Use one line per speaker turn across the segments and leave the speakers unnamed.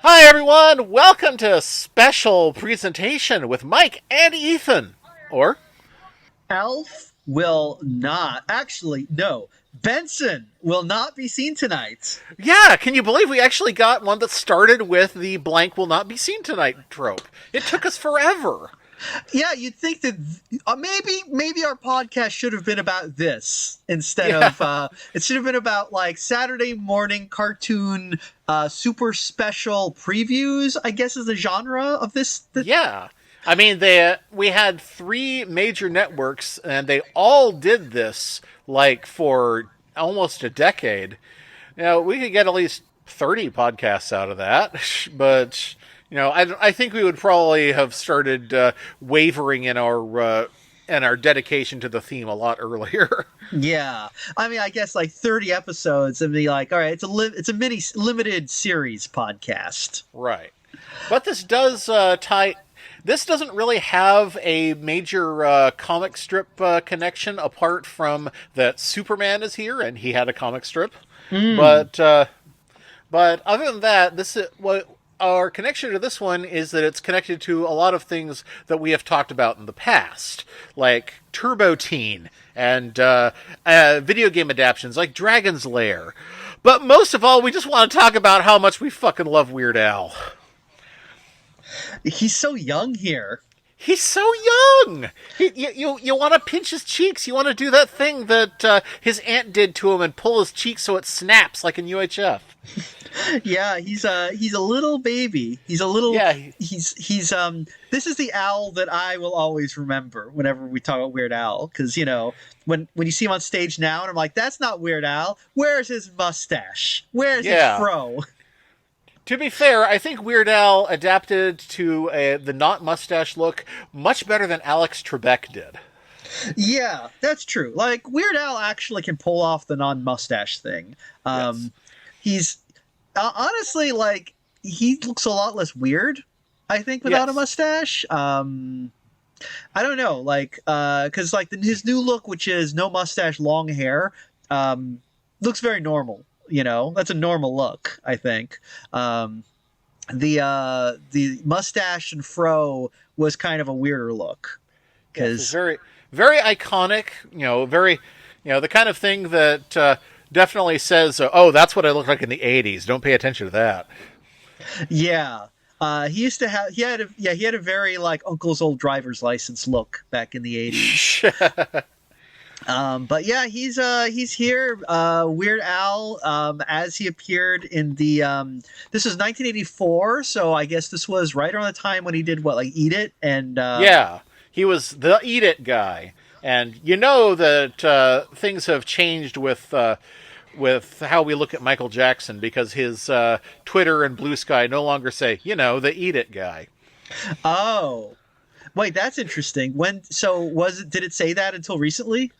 Hi, everyone. Welcome to a special presentation with Mike and Ethan. Or,
Elf will not. Actually, no. Benson will not be seen tonight.
yeah, can you believe we actually got one that started with the blank will not be seen tonight trope? It took us forever.
Yeah, you'd think that maybe our podcast should have been about this instead
Yeah,
of it should have been about like Saturday morning cartoon super special previews. I guess is the genre of this.
yeah. I mean, we had three major networks, and they all did this like for almost a decade. We could get at least 30 podcasts out of that, but I think we would probably have started wavering in our dedication to the theme a lot earlier.
Yeah, I mean, I guess like 30 episodes and be like, all right, it's a mini limited series podcast.
Right. But this does tie. This doesn't really have a major comic strip connection apart from that Superman is here and he had a comic strip.
Mm.
But but other than that, this is what our connection to this one is that it's connected to a lot of things that we have talked about in the past, like Turbo Teen and video game adaptations like Dragon's Lair. But most of all, we just want to talk about how much we fucking love Weird Al.
He's so young here.
He's so young. You want to pinch his cheeks. You want to do that thing that his aunt did to him and pull his cheek so it snaps like in UHF.
Yeah, he's a little baby. He's a little
Yeah,
he's this is the Al that I will always remember whenever we talk about Weird Al, because when you see him on stage now and I'm like, that's not Weird Al. Where's his mustache? Where's his
yeah.
fro?
To be fair, I think Weird Al adapted to the not mustache look much better than Alex Trebek did.
Yeah, that's true. Like Weird Al actually can pull off the non-mustache thing.
Yes.
He's honestly like he looks a lot less weird, I think, without a
Yes.
mustache. I don't know, like because like his new look, which is no mustache, long hair, looks very normal. That's a normal look, I think. The mustache and fro was kind of a weirder look
Yes. It's
because
very, very iconic. Very, the kind of thing that definitely says, "Oh, that's what I look like in the '80s." Don't pay attention to that.
yeah. He used to have he had a very like uncle's old driver's license look back in the 80s. But yeah, he's here. Weird Al, as he appeared in the this was 1984, so I guess this was right around the time when he did what, like Eat It and
Yeah, he was the Eat It guy, and you know that things have changed with how we look at Michael Jackson because his Twitter and Blue Sky no longer say, the Eat It guy.
oh wait, that's interesting. When so was it? Did it say that until recently?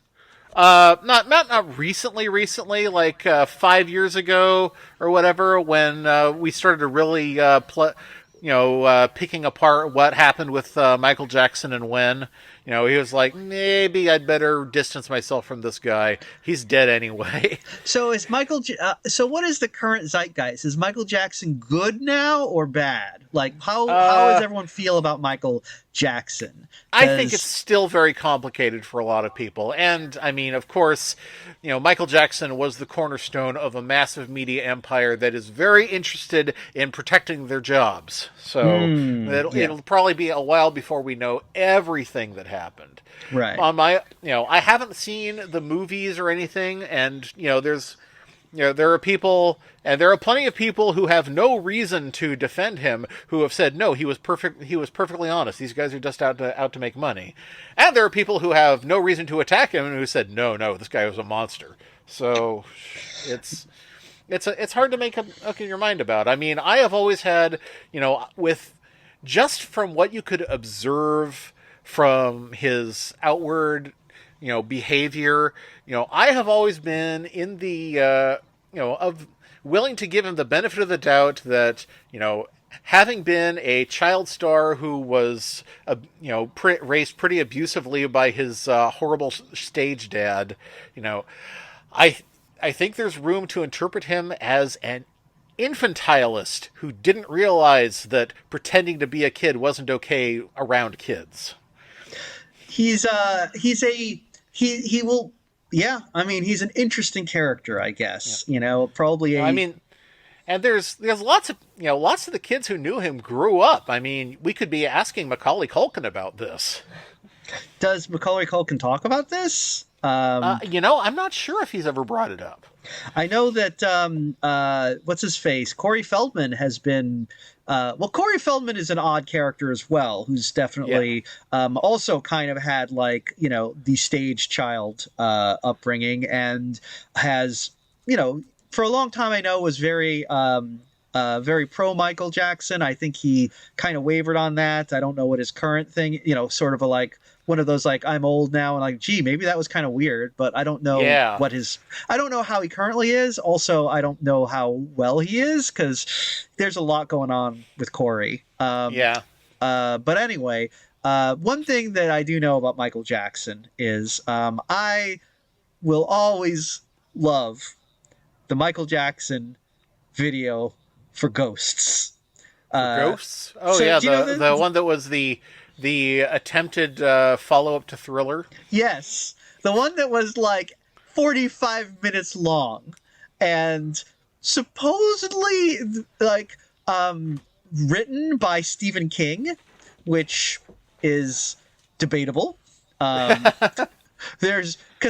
Not recently, like 5 years ago or whatever, when we started to really picking apart what happened with Michael Jackson and when. He was like, maybe I'd better distance myself from this guy. He's dead anyway.
So is so what is the current zeitgeist? Is Michael Jackson good now or bad? Like how does
Uh,
everyone feel about Michael Jackson?
I think it's
Because
still very complicated for a lot of people. And, I mean, of course, Michael Jackson was the cornerstone of a massive media empire that is very interested in protecting their jobs. So
yeah,
it'll probably be a while before we know everything that happened.
right.
I haven't seen the movies or anything, and, there are people, and there are plenty of people who have no reason to defend him, who have said no, he was perfect. He was perfectly honest. These guys are just out to make money, and there are people who have no reason to attack him and who said no, this guy was a monster. So it's it's hard to make up in your mind about. I mean, I have always had with just from what you could observe from his outward behavior. I have always been in the of willing to give him the benefit of the doubt that having been a child star who was raised pretty abusively by his horrible stage dad. I I think there's room to interpret him as an infantilist who didn't realize that pretending to be a kid wasn't okay around kids.
He will, yeah, I mean, he's an interesting character, I guess.
Yeah.
Probably
I
a
mean, and there's lots of lots of the kids who knew him grew up. I mean, we could be asking Macaulay Culkin about this.
Does Macaulay Culkin talk about this?
I'm not sure if he's ever brought it up.
I know that what's his face? Corey Feldman has been. Corey Feldman is an odd character as well, who's definitely also kind of had the stage child upbringing, and has for a long time I know was very pro Michael Jackson. I think he kind of wavered on that. I don't know what his current thing, sort of one of those I'm old now and gee, maybe that was kind of weird, but I don't know I don't know how he currently is. Also, I don't know how well he is because there's a lot going on with Corey. But anyway, one thing that I do know about Michael Jackson is I will always love the Michael Jackson video for Ghosts.
Ghosts? Oh, so, yeah, the one that was the attempted follow-up to Thriller?
Yes. The one that was 45 minutes long and supposedly written by Stephen King, which is debatable. Because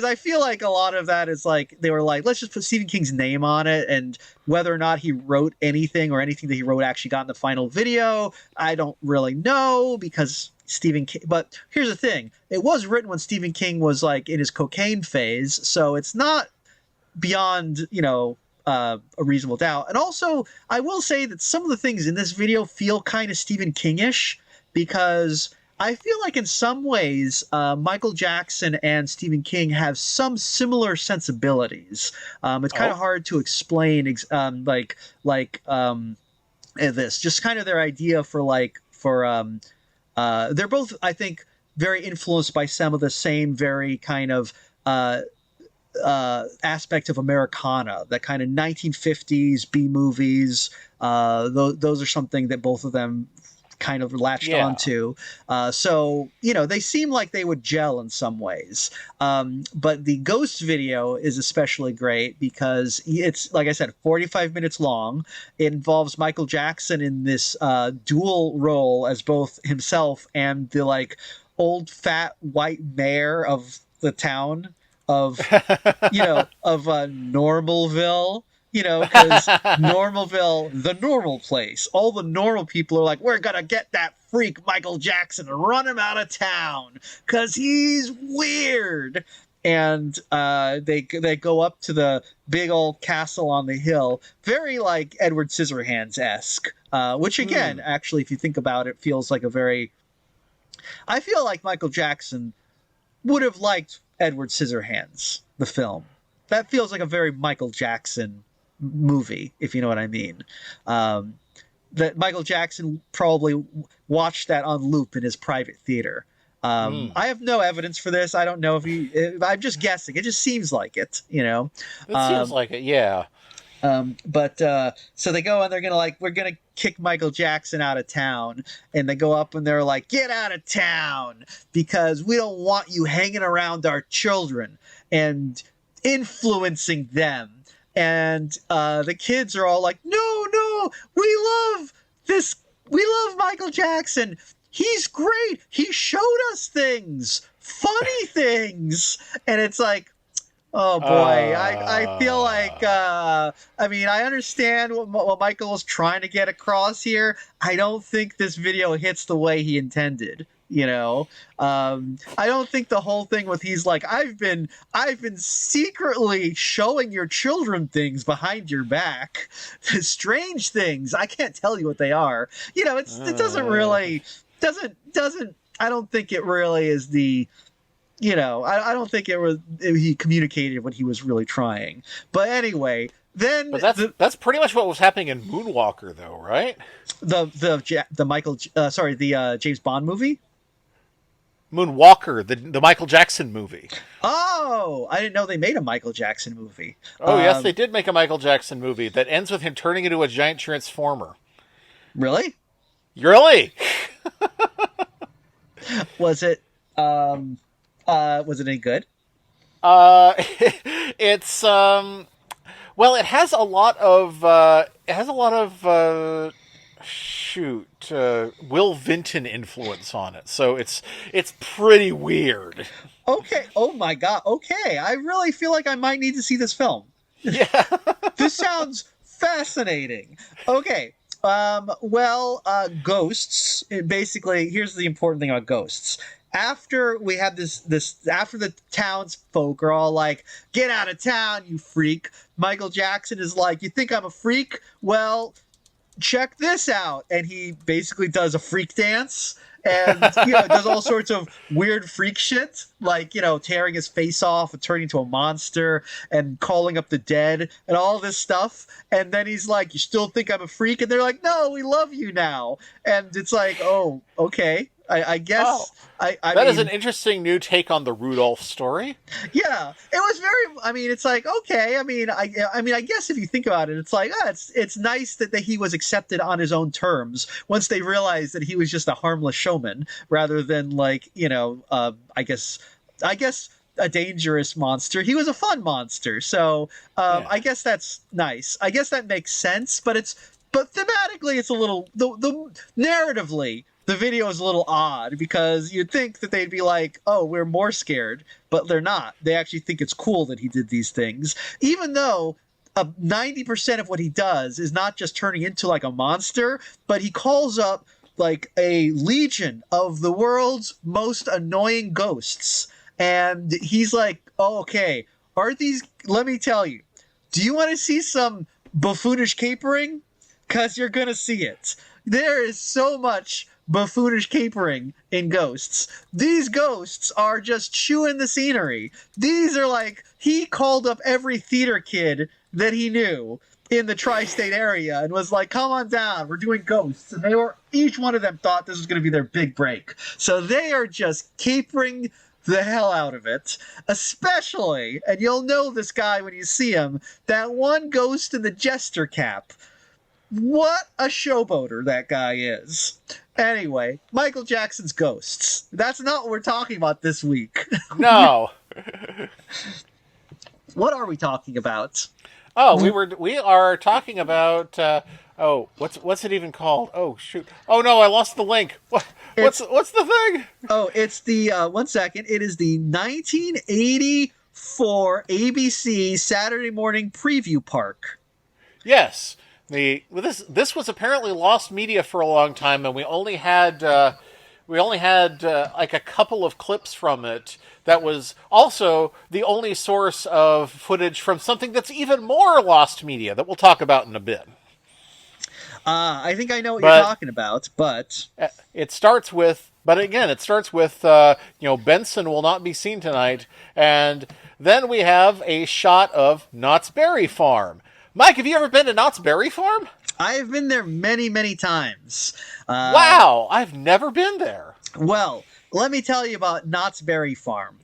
I feel like a lot of that is they were let's just put Stephen King's name on it, and whether or not he wrote anything or anything that he wrote actually got in the final video, I don't really know because Stephen King. But here's the thing: it was written when Stephen King was in his cocaine phase, so it's not beyond a reasonable doubt. And also, I will say that some of the things in this video feel kind of Stephen King-ish because I feel like in some ways, Michael Jackson and Stephen King have some similar sensibilities. It's kind of hard to explain, this. Just kind of their idea they're both, I think, very influenced by some of the same very kind of aspect of Americana, that kind of 1950s B movies. Those are something that both of them kind of latched onto. So, they seem like they would gel in some ways. But the Ghost video is especially great because it's, like I said, 45 minutes long. It involves Michael Jackson in this dual role as both himself and the old fat white mayor of the town of, of Normalville. Because Normalville, the normal place, all the normal people are we're going to get that freak Michael Jackson and run him out of town because he's weird. And they go up to the big old castle on the hill, very Edward Scissorhands-esque, which again, actually, if you think about it, feels like I feel like Michael Jackson would have liked Edward Scissorhands, the film. That feels like a very Michael Jackson movie, if you know what I mean. That Michael Jackson probably watched that on loop in his private theater. I have no evidence for this. I don't know if I'm just guessing. It just seems like it,
It seems like it, yeah.
So they go and they're gonna we're gonna kick Michael Jackson out of town, and they go up and they're get out of town because we don't want you hanging around our children and influencing them. And the kids are all no, we love this. We love Michael Jackson. He's great. He showed us things, funny things. And it's oh boy, I feel I mean, I understand what Michael was trying to get across here. I don't think this video hits the way he intended. I don't think the whole thing with he's I've been secretly showing your children things behind your back, strange things. I can't tell you what they are. It doesn't really doesn't. I don't think it really is the. I don't think he communicated what he was really trying. But anyway, then
that's pretty much what was happening in Moonwalker, though, right?
The James Bond movie.
Moonwalker, the Michael Jackson movie.
Oh, I didn't know they made a Michael Jackson movie.
Oh yes, they did make a Michael Jackson movie that ends with him turning into a giant transformer.
Really?
Really?
Was it was it any good?
Uh, it's well, it has a lot of shoot Will Vinton influence on it, so it's pretty weird.
Okay. Oh my god. Okay. I really feel like I might need to see this film.
Yeah.
This sounds fascinating. Okay. Ghosts. Basically, here's the important thing about ghosts. After we have after the townsfolk are all like, "Get out of town, you freak!" Michael Jackson is like, "You think I'm a freak? Well, check this out," and he basically does a freak dance. And does all sorts of weird freak shit, like tearing his face off and turning into a monster and calling up the dead and all this stuff. And then he's like, "You still think I'm a freak?" And they're like, "No, we love you now." And it's like, oh, okay. I guess
Oh, that is an interesting new take on the Rudolph story.
yeah, it was very. I mean, it's like okay. I guess if you think about it, it's like it's nice that he was accepted on his own terms once they realized that he was just a harmless showman rather than like I guess a dangerous monster. He was a fun monster, so
Yeah.
I guess that's nice. I guess that makes sense, but thematically it's a little the narratively the video is a little odd because you'd think that they'd be like, "Oh, we're more scared," but they're not. They actually think it's cool that he did these things, even though 90% of what he does is not just turning into like a monster, but he calls up like a legion of the world's most annoying ghosts, and he's like, "Oh, okay, are these? Let me tell you. Do you want to see some buffoonish capering? Because you're gonna see it. There is so much." Buffoonish capering in ghosts. These ghosts are just chewing the scenery. These are like he called up every theater kid that he knew in the tri-state area and was like, "Come on down, we're doing ghosts." And each one of them thought this was going to be their big break. So they are just capering the hell out of it, especially, and you'll know this guy when you see him, that one ghost in the jester cap. What a showboater that guy is. Anyway, Michael Jackson's ghosts. That's not what we're talking about this week.
No.
What are we talking about?
Oh, we are talking about what's it even called? Oh shoot. Oh no, I lost the link. What's the thing?
Oh, it's the 1 second. It is the 1984 ABC Saturday Morning Preview Park.
Yes. This was apparently lost media for a long time, and we only had like a couple of clips from it. That was also the only source of footage from something that's even more lost media that we'll talk about in a bit.
I think I know what you're talking about, but
it starts with Benson will not be seen tonight, and then we have a shot of Knott's Berry Farm. Mike, have you ever been to Knott's Berry Farm?
I've been there many, many times.
Wow, I've never been there.
Well, let me tell you about Knott's Berry Farm.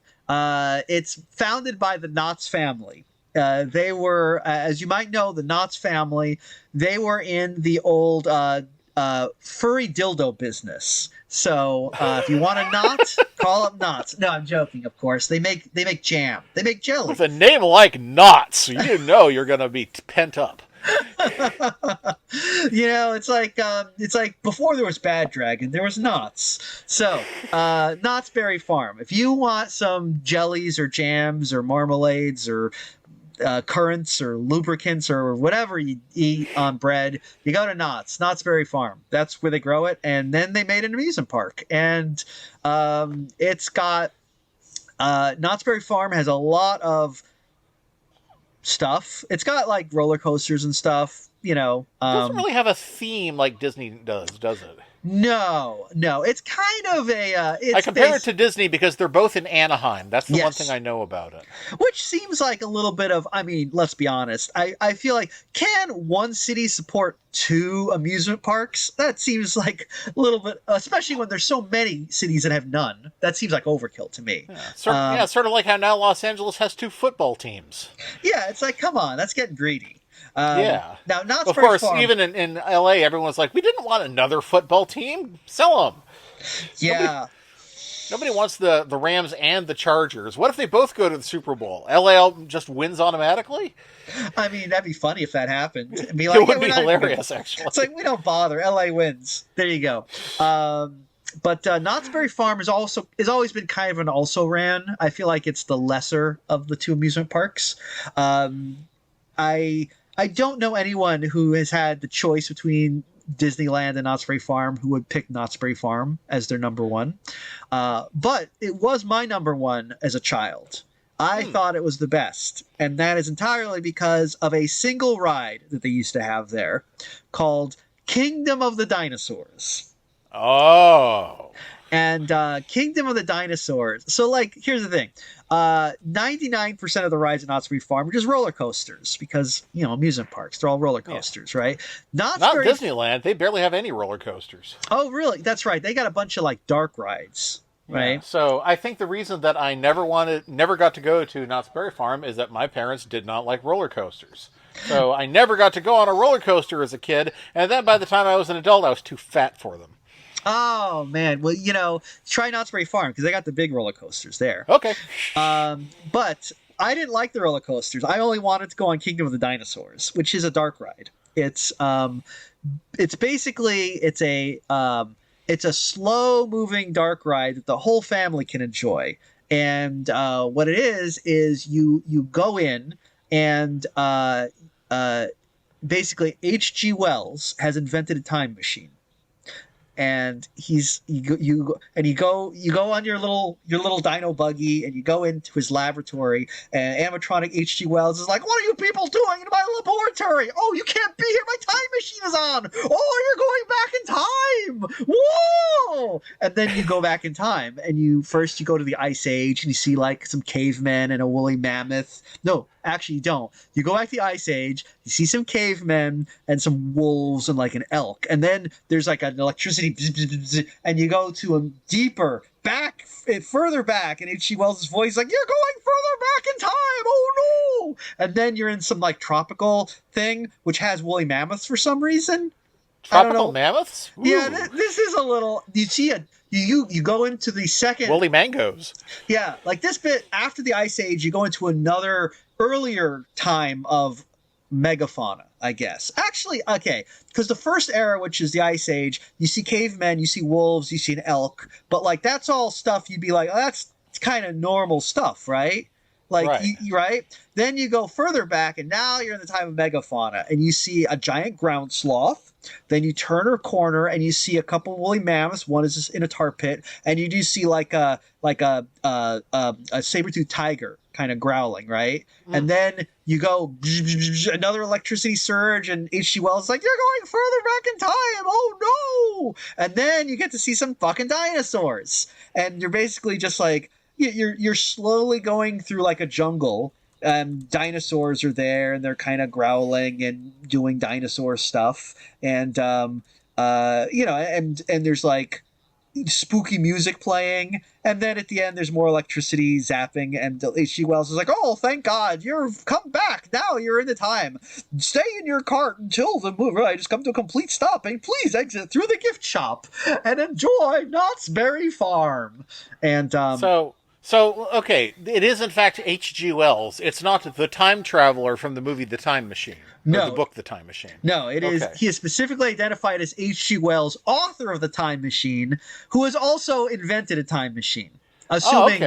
It's founded by the Knotts family. They were, as you might know, the Knotts family. They were in the old furry dildo business. So if you want a knot, call up Knott's. No, I'm joking. Of course, they make jam. They make jelly.
With a name like Knott's, you know you're gonna be pent up.
It's like before there was Bad Dragon, there was Knott's. So Knott's Berry Farm. If you want some jellies or jams or marmalades or currants or lubricants or whatever you eat on bread, you go to Knott's Berry Farm. That's where they grow it, and then they made an amusement park, and it's got Knott's Berry Farm has a lot of stuff. It's got like roller coasters and stuff,
It doesn't really have a theme like Disney does it?
No, no, it's kind of a
I
it's
compare it to Disney because they're both in Anaheim. That's the one thing
yes,
I know about it.
which seems like a little bit of, I mean, let's be honest. I feel like, can one city support two amusement parks? That seems like a little bit, especially when there's so many cities that have none. That seems like overkill to me.
Sort of like how now Los Angeles has two football teams.
Yeah, it's like, come on, that's getting greedy.
Yeah.
Now, Knott's
Of
Berry
course,
Farm,
even in LA, everyone's like, we didn't want another football team. Sell them.
yeah.
Nobody wants the Rams and the Chargers. What if they both go to the Super Bowl? LA just wins automatically?
I mean, that'd be funny if that happened. It'd be
It
like,
would be
we're not even
hilarious,
gonna-
actually.
It's like, we don't bother. LA wins. There you go. But Knott's Berry Farm has always been kind of an also ran. I feel like it's the lesser of the two amusement parks. I don't know anyone who has had the choice between Disneyland and Knott's Berry Farm who would pick Knott's Berry Farm as their number one. But it was my number one as a child. I thought it was the best, and that is entirely because of a single ride that they used to have there called Kingdom of the Dinosaurs.
Oh.
And Kingdom of the Dinosaurs. So, like, here's the thing. 99% of the rides at Knott's Berry Farm are just roller coasters because, amusement parks. They're all roller coasters, right?
Not Disneyland. They barely have any roller coasters.
Oh, really? That's right. They got a bunch of, like, dark rides, right?
Yeah. So I think the reason that I never got to go to Knott's Berry Farm is that my parents did not like roller coasters. So I never got to go on a roller coaster as a kid, and then by the time I was an adult, I was too fat for them.
Oh, man. Well, try Knott's Berry Farm because they got the big roller coasters there.
Okay.
But I didn't like the roller coasters. I only wanted to go on Kingdom of the Dinosaurs, which is a dark ride. It's basically it's a slow moving dark ride that the whole family can enjoy. And what it is you go in and basically H.G. Wells has invented a time machine. And you go on your little dino buggy and you go into his laboratory, and animatronic H.G. Wells is like, "What are you people doing in my laboratory? Oh, you can't be here. My time machine is on. Oh, you're going back in time. Whoa!" And then you go back in time, and you go to the Ice Age, and you see like some cavemen and a woolly mammoth. No, actually, you don't. You go back to the Ice Age, you see some cavemen and some wolves and like an elk, and then there's like an electricity, and you go to a further back, and H.G. Wells' voice is like, "You're going further back in time. Oh no!" And then you're in some like tropical thing which has woolly mammoths for some reason.
Tropical mammoths? Ooh.
Yeah, this is a little. You see you go into the second
woolly mangoes.
Yeah, like this bit after the Ice Age, you go into another earlier time of megafauna, I guess. Actually, okay, because the first era, which is the Ice Age, you see cavemen, you see wolves, you see an elk, but like that's all stuff you'd be like, oh, that's kind of normal stuff, right? Like,
right.
Right? Then you go further back, and now you're in the time of megafauna, and you see a giant ground sloth. Then you turn a corner, and you see a couple woolly mammoths. One is in a tar pit, and you do see like a saber-toothed tiger kind of growling, right? And then you go another electricity surge, and H.G. Wells is like, "You're going further back in time. Oh no!" And then you get to see some fucking dinosaurs, and you're basically just like you're slowly going through like a jungle. Dinosaurs are there, and they're kind of growling and doing dinosaur stuff, and and there's like spooky music playing, and then at the end there's more electricity zapping, and H.G. Wells is like, "Oh, thank God, you've come back. Now you're in the time. Stay in your cart until the ride has come to a complete stop, and please exit through the gift shop and enjoy Knott's Berry Farm." And
So, okay, it is in fact H.G. Wells. It's not the time traveler from the movie The Time Machine.
No.
Or the book The Time Machine.
No, it is. He is specifically identified as H.G. Wells, author of The Time Machine, who has also invented a time machine. Assuming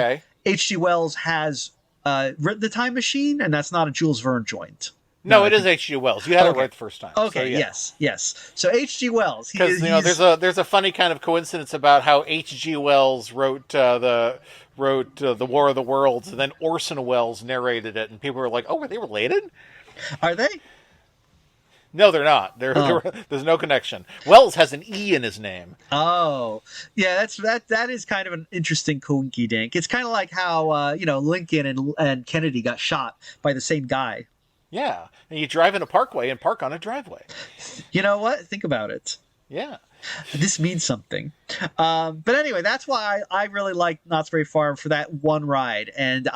H.G. Wells has written The Time Machine, and that's not a Jules Verne joint.
No, it is H.G. Wells. You had it right the first time.
Okay,
so,
yes. So H.G. Wells.
Because there's a funny kind of coincidence about how H.G. Wells wrote the War of the Worlds, and then Orson Welles narrated it, and people were like, "Oh, were they related?"
Are they?
No, they're not.
Oh.
There's no connection. Wells has an E in his name.
Oh, yeah, that is kind of an interesting coinky dink. It's kind of like how Lincoln and Kennedy got shot by the same guy.
Yeah, and you drive in a parkway and park on a driveway.
You know what? Think about it.
Yeah.
This means something. But anyway, that's why I really liked Knott's Berry Farm for that one ride. And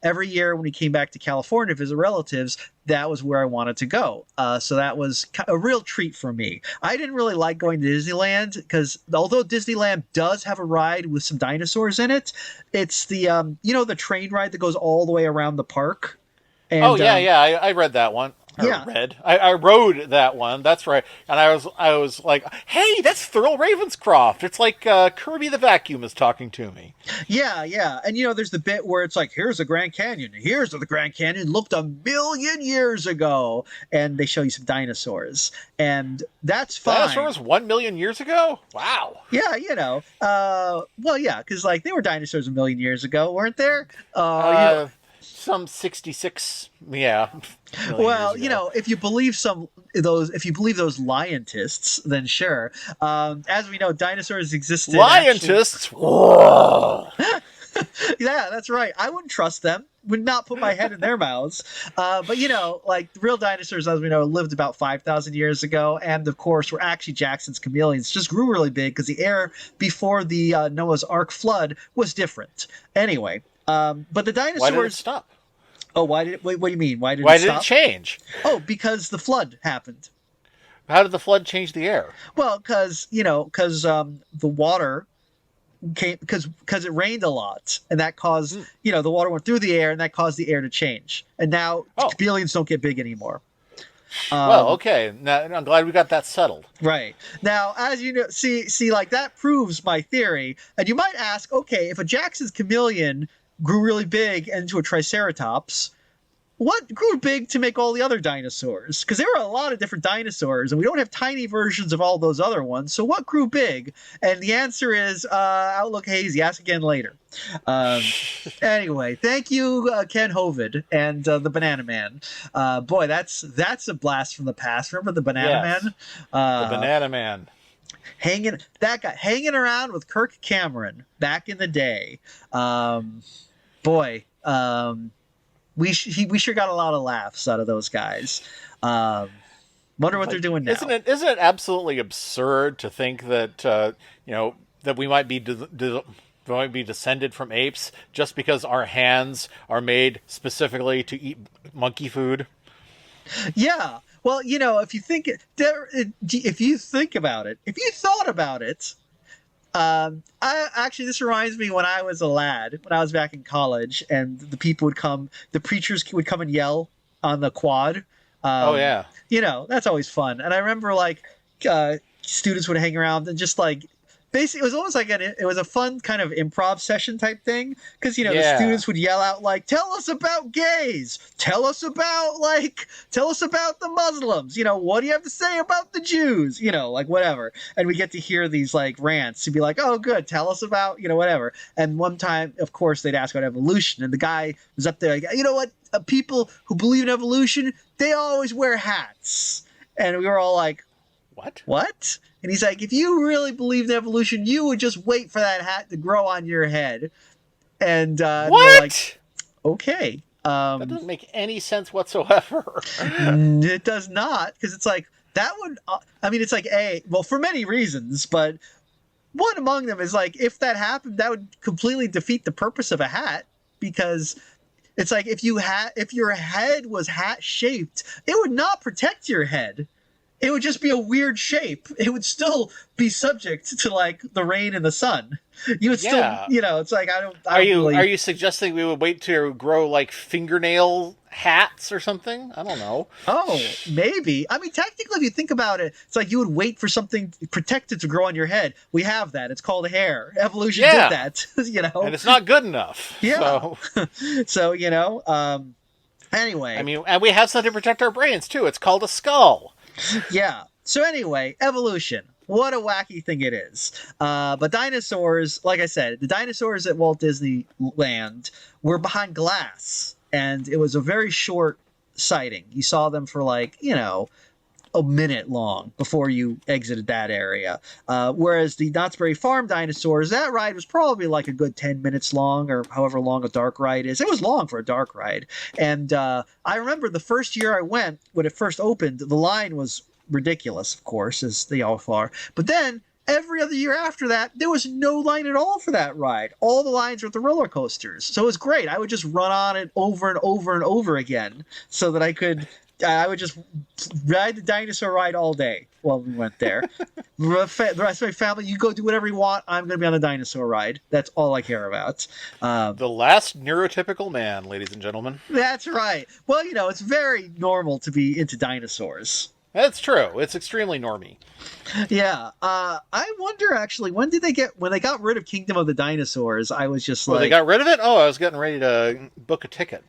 every year when we came back to California to visit relatives, that was where I wanted to go. So that was a real treat for me. I didn't really like going to Disneyland because although Disneyland does have a ride with some dinosaurs in it, it's the the train ride that goes all the way around the park. And,
I read that one. I rode that one. That's right. And I was like, hey, that's Thurl Ravenscroft. It's like Kirby the Vacuum is talking to me.
Yeah, yeah. And there's the bit where it's like, here's the Grand Canyon. Here's the Grand Canyon looked 1,000,000 years ago. And they show you some dinosaurs. And that's fine.
Dinosaurs 1,000,000 years ago? Wow.
Yeah, well, yeah, because they were dinosaurs 1,000,000 years ago, weren't there?
Some 66, yeah.
Well, if you believe if you believe those lionists, then sure. As we know, dinosaurs existed.
Lionists?
Yeah, that's right. I wouldn't trust them. Would not put my head in their mouths. But real dinosaurs, as we know, lived about 5,000 years ago, and of course, were actually Jackson's chameleons. Just grew really big because the air before the Noah's Ark flood was different. Anyway. But the dinosaurs.
Why did it stop?
Oh, why did it? Wait, what do you mean? Why did
it change?
Oh, because the flood happened.
How did the flood change the air?
Well, because the water came because it rained a lot, and that caused the water went through the air, and that caused the air to change. And now chameleons don't get big anymore.
Well, okay. Now, I'm glad we got that settled.
Right. Now, as you know, see, that proves my theory. And you might ask, okay, if a Jackson's chameleon grew really big into a triceratops, what grew big to make all the other dinosaurs? Because there are a lot of different dinosaurs, and we don't have tiny versions of all those other ones. So what grew big? And the answer is Outlook Hazy. Ask again later. Anyway, thank you, Ken Hovid and the Banana Man. Boy, that's a blast from the past. Remember the Banana Man?
The Banana Man.
That guy hanging around with Kirk Cameron back in the day. We sure got a lot of laughs out of those guys. Wonder what they're doing now.
Isn't it absolutely absurd to think that that we might be descended from apes just because our hands are made specifically to eat monkey food?
Yeah. Well, if you think about it, if you thought about it. This reminds me when I was a lad, when I was back in college, and the preachers would come and yell on the quad. That's always fun. And I remember students would hang around and just basically it was almost like it was a fun kind of improv session type thing because the students would yell out tell us about gays, tell us about the Muslims, what do you have to say about the Jews, whatever, and we get to hear these rants to be oh good, tell us about whatever. And one time of course they'd ask about evolution, and the guy was up there what, people who believe in evolution, they always wear hats. And we were all what? And he's like, if you really believed in evolution, you would just wait for that hat to grow on your head. And
what?
Okay.
That doesn't make any sense whatsoever.
It does not, because it's that would. It's for many reasons, but one among them is if that happened, that would completely defeat the purpose of a hat, because it's if your head was hat shaped, it would not protect your head. It would just be a weird shape. It would still be subject to the rain and the sun. You would still, it's I don't.
Are you suggesting we would wait to grow fingernail hats or something? I don't know.
Oh, maybe. I mean, technically, if you think about it, it's you would wait for something protected to grow on your head. We have that. It's called hair. Evolution did that.
And it's not good enough.
Yeah. So anyway.
I mean, and we have something to protect our brains too. It's called a skull.
Yeah. So anyway, evolution. What a wacky thing it is. But dinosaurs, like I said, the dinosaurs at Walt Disneyland were behind glass. And it was a very short sighting. You saw them for a minute long before you exited that area. Whereas the Knott's Berry Farm dinosaurs, that ride was probably like a good 10 minutes long, or however long a dark ride is. It was long for a dark ride. And I remember the first year I went, when it first opened, the line was ridiculous, of course, as they all are. But then every other year after that, there was no line at all for that ride. All the lines were at the roller coasters. So it was great. I would just run on it over and over and over again so that I would just ride the dinosaur ride all day while we went there. The rest of my family, you go do whatever you want. I'm going to be on the dinosaur ride. That's all I care about.
The last neurotypical man, ladies and gentlemen.
That's right. Well, it's very normal to be into dinosaurs.
That's true. It's extremely normy.
Yeah. I wonder, actually, when they got rid of Kingdom of the Dinosaurs, I was just
they got rid of it? Oh, I was getting ready to book a ticket.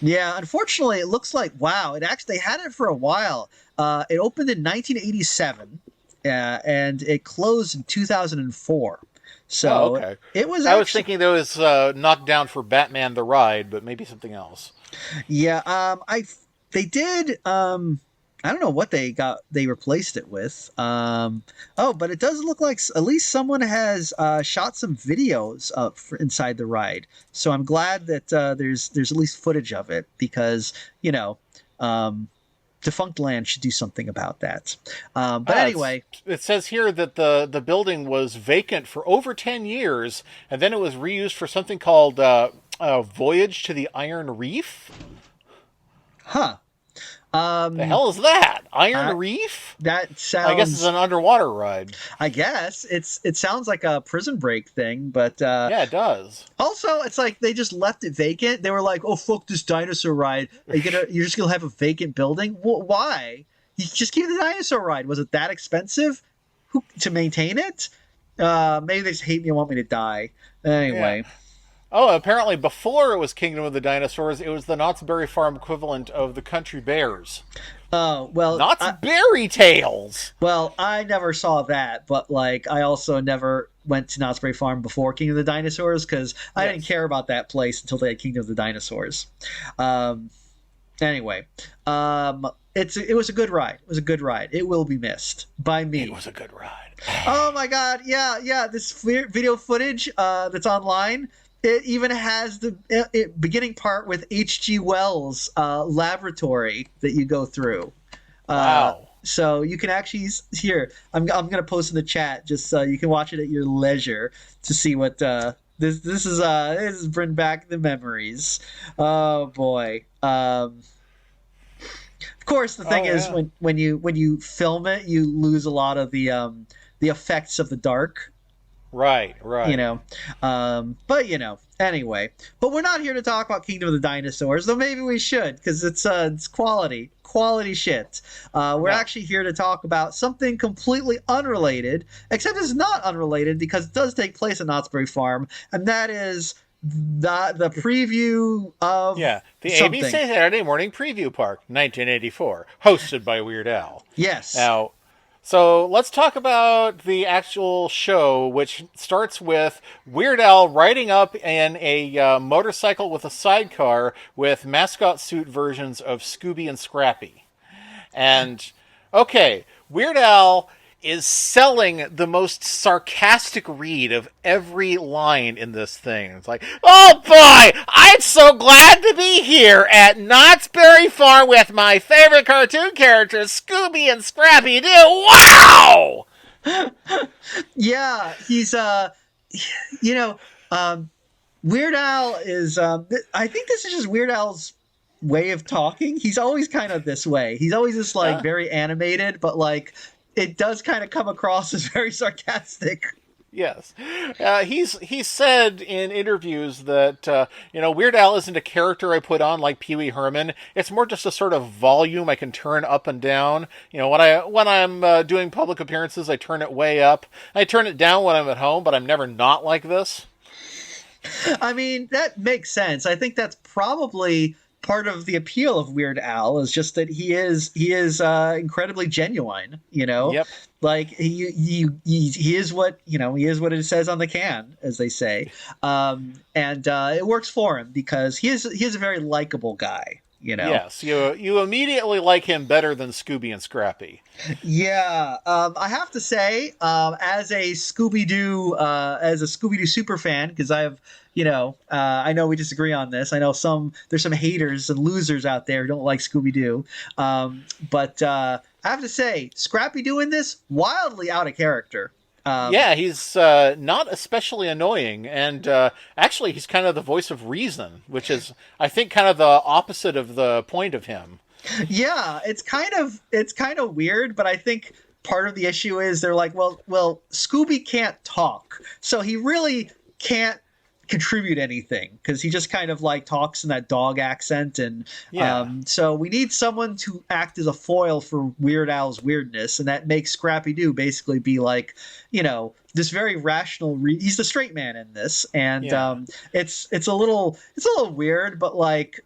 Yeah, unfortunately, it looks like, wow, they had it for a while. It opened in 1987, and it closed in 2004. So
okay.
It was.
I was thinking there was knocked down for Batman the Ride, but maybe something else.
Yeah. They did. I don't know what they replaced it with. But it does look like at least someone has shot some videos inside the ride. So I'm glad that there's at least footage of it, because Defunct Land should do something about that. But anyway,
it says here that the building was vacant for over 10 years, and then it was reused for something called Voyage to the Iron Reef.
Huh.
The hell is that? Iron Reef?
That sounds.
I guess it's an underwater ride.
I guess it sounds like a Prison Break thing, but
yeah, it does.
Also, it's like they just left it vacant. They were like, "Oh, fuck this dinosaur ride! You're just gonna have a vacant building? Why? You just keep the dinosaur ride. Was it that expensive to maintain it? Maybe they just hate me and want me to die. Anyway."
Yeah. Oh, apparently before it was Kingdom of the Dinosaurs, it was the Knott's Berry Farm equivalent of the Country Bears.
Oh, well.
Knott's Berry Tales!
Well, I never saw that, but, I also never went to Knott's Berry Farm before Kingdom of the Dinosaurs, because I didn't care about that place until they had Kingdom of the Dinosaurs. Anyway. It was a good ride. It was a good ride. It will be missed by me.
It was a good ride.
Oh, my God. Yeah. This video footage that's online, it even has the beginning part with H.G. Wells' laboratory that you go through.
Wow.
So you can actually I'm going to post in the chat just so you can watch it at your leisure to see what this is bring back the memories. Oh boy. Of course, the thing is when you film it, you lose a lot of the effects of the dark.
Right.
Anyway. But we're not here to talk about Kingdom of the Dinosaurs, though maybe we should, because it's quality shit. We're actually here to talk about something completely unrelated, except it's not unrelated because it does take place at Knott's Berry Farm, and that is the preview of
the
something.
ABC Saturday Morning Preview Park, 1984, hosted by Weird Al.
Yes.
Now, so let's talk about the actual show, which starts with Weird Al riding up in a motorcycle with a sidecar with mascot suit versions of Scooby and Scrappy. And, okay, Weird Al is selling the most sarcastic read of every line in this thing. It's like, oh boy, I'm so glad to be here at Knott's Berry Farm with my favorite cartoon characters, Scooby and Scrappy Doo. Wow!
Yeah, he's, Weird Al is, I think this is just Weird Al's way of talking. He's always kind of this way. He's always just, very animated, but, it does kind of come across as very sarcastic.
Yes. He's said in interviews that, Weird Al isn't a character I put on like Pee Wee Herman. It's more just a sort of volume I can turn up and down. When I'm doing public appearances, I turn it way up. I turn it down when I'm at home, but I'm never not like this.
I mean, that makes sense. I think that's probably part of the appeal of Weird Al is just that he is incredibly genuine, Yep. He is what, he is what it says on the can, as they say. And it works for him because he is a very likable guy. You know.
Yes, you immediately like him better than Scooby and Scrappy.
Yeah, I have to say, as a Scooby Doo super fan, because I know we disagree on this. I know there's some haters and losers out there who don't like Scooby Doo, but I have to say, Scrappy Doo in this wildly out of character.
Yeah, he's not especially annoying, and actually, he's kind of the voice of reason, which is, I think, kind of the opposite of the point of him.
Yeah, it's kind of weird, but I think part of the issue is they're like, well, Scooby can't talk, so he really can't contribute anything because he just kind of like talks in that dog accent, and
Yeah,
so we need someone to act as a foil for Weird Al's weirdness, and that makes Scrappy Doo basically be like, this very rational. He's the straight man in this, and
yeah,
it's a little weird, but like.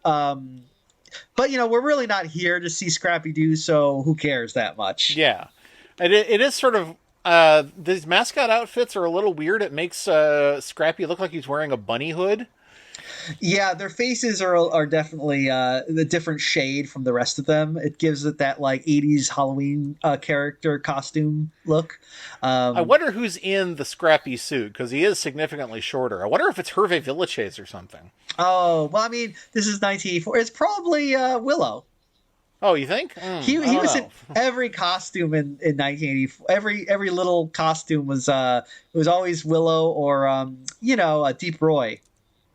But we're really not here to see Scrappy Doo, so who cares that much?
yeah. It is sort of these mascot outfits are a little weird. It makes Scrappy look like he's wearing a bunny hood.
Yeah, their faces are definitely the different shade from the rest of them. It gives it that like '80s Halloween character costume look.
I
Um,
wonder who's in the Scrappy suit because he is significantly shorter. I wonder if it's Hervé Villechaize or something.
oh well, I mean, this is 1984. It's probably Willow.
Oh, you think? I
He
don't
was in
know.
every costume in 1984. Every little costume was it was always Willow or Deep Roy.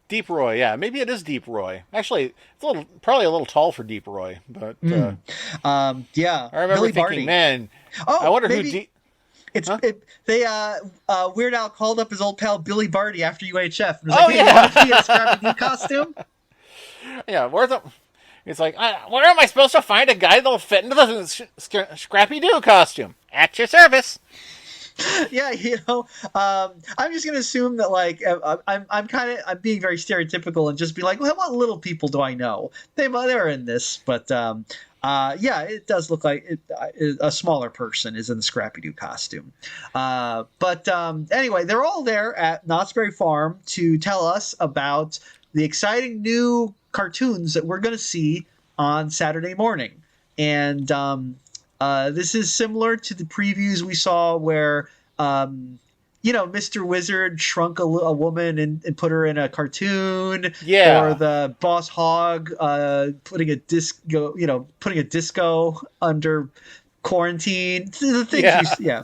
Deep Roy, yeah, maybe it is Deep Roy. Actually, it's probably a little tall for Deep Roy, but
Yeah,
I remember
Billy
thinking,
Barty.
man, I
Oh,
wonder who.
maybe
Huh?
they Weird Al called up his old pal Billy Barty after UHF and was like,
Oh
"Hey, you want to be in a
yeah,
Scrappy Doo costume?"
yeah. Where's the? It's like, where am I supposed to find a guy that'll fit into the Scrappy Doo costume? At your service.
Yeah, I'm just gonna assume that like I'm being very stereotypical and just be like, well, what little people do I know? They're in this, but yeah, it does look like a smaller person is in the Scrappy Doo costume. But anyway, they're all there at Knott's Berry Farm to tell us about the exciting new cartoons that we're going to see on Saturday morning. And this is similar to the previews we saw where, Mr. Wizard shrunk a woman and put her in a cartoon, or
Yeah,
the Boss Hog putting a disco under quarantine. The things
yeah.
yeah.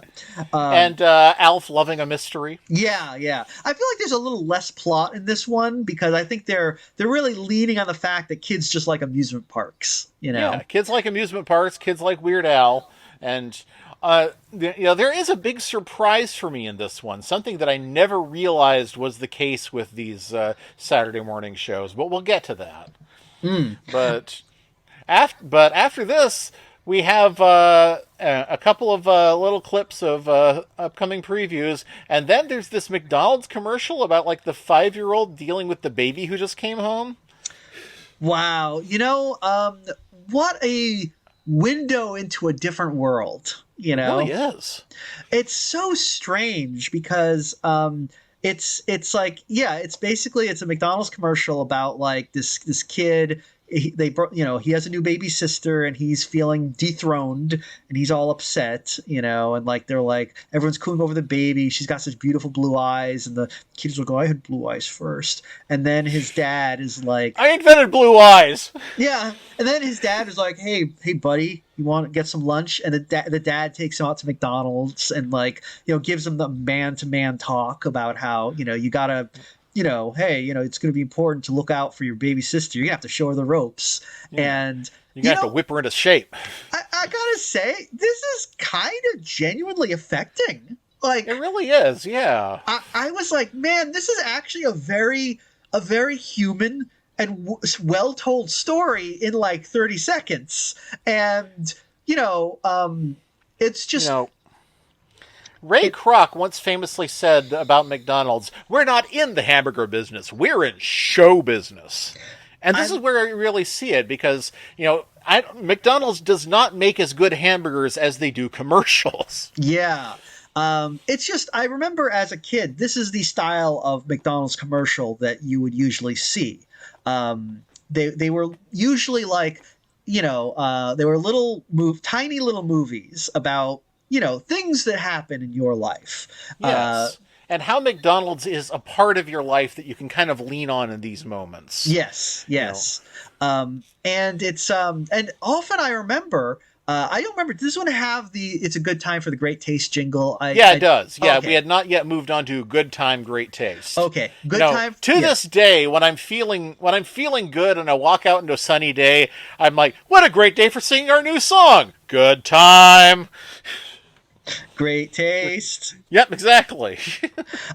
Um,
And Alf loving a mystery.
yeah. I feel like there's a little less plot in this one because I think they're really leaning on the fact that kids just like amusement parks.
Yeah, kids like amusement parks. Kids like Weird Al, and there is a big surprise for me in this one. Something that I never realized was the case with these Saturday morning shows. But we'll get to that.
Mm.
But after this, we have a couple of little clips of upcoming previews, and then there's this McDonald's commercial about like the 5-year-old dealing with the baby who just came home.
Wow, what a window into a different world.
It really is.
It's so strange because it's like, yeah, it's a McDonald's commercial about like this kid. He has a new baby sister and he's feeling dethroned and he's all upset, and like they're like everyone's cooing over the baby. She's got such beautiful blue eyes, and the kids will go, "I had blue eyes first." And then his dad is like,
I invented blue eyes.
yeah. And then his dad is like, "Hey, buddy, you want to get some lunch?" And the dad takes him out to McDonald's and like, gives him the man to man talk about how, you gotta, hey, it's going to be important to look out for your baby sister. You're gonna have to show her the ropes.
Yeah.
And
You're gonna have to whip her into shape.
I gotta say, this is kind of genuinely affecting. Like,
It really is. Yeah.
I was like, man, this is actually a very human and well told story in like 30 seconds. And, it's just.
Ray Kroc once famously said about McDonald's, "We're not in the hamburger business. We're in show business." And this is where I really see it because, McDonald's does not make as good hamburgers as they do commercials.
Yeah. It's just, I remember as a kid, this is the style of McDonald's commercial that you would usually see. they were usually like, they were tiny little movies about things that happen in your life.
Yes. And how McDonald's is a part of your life that you can kind of lean on in these moments.
Yes,
You know.
yes. And it's and often I remember. I don't remember. Does this one have the "It's a good time for the great taste" jingle?
Yeah, it does. Yeah, we
Okay,
had not yet moved on to good time, great taste.
okay, good time.
To
Yeah,
this day, when I'm feeling good and I walk out into a sunny day, I'm like, what a great day for singing our new song. Good time.
great taste.
Yep, exactly.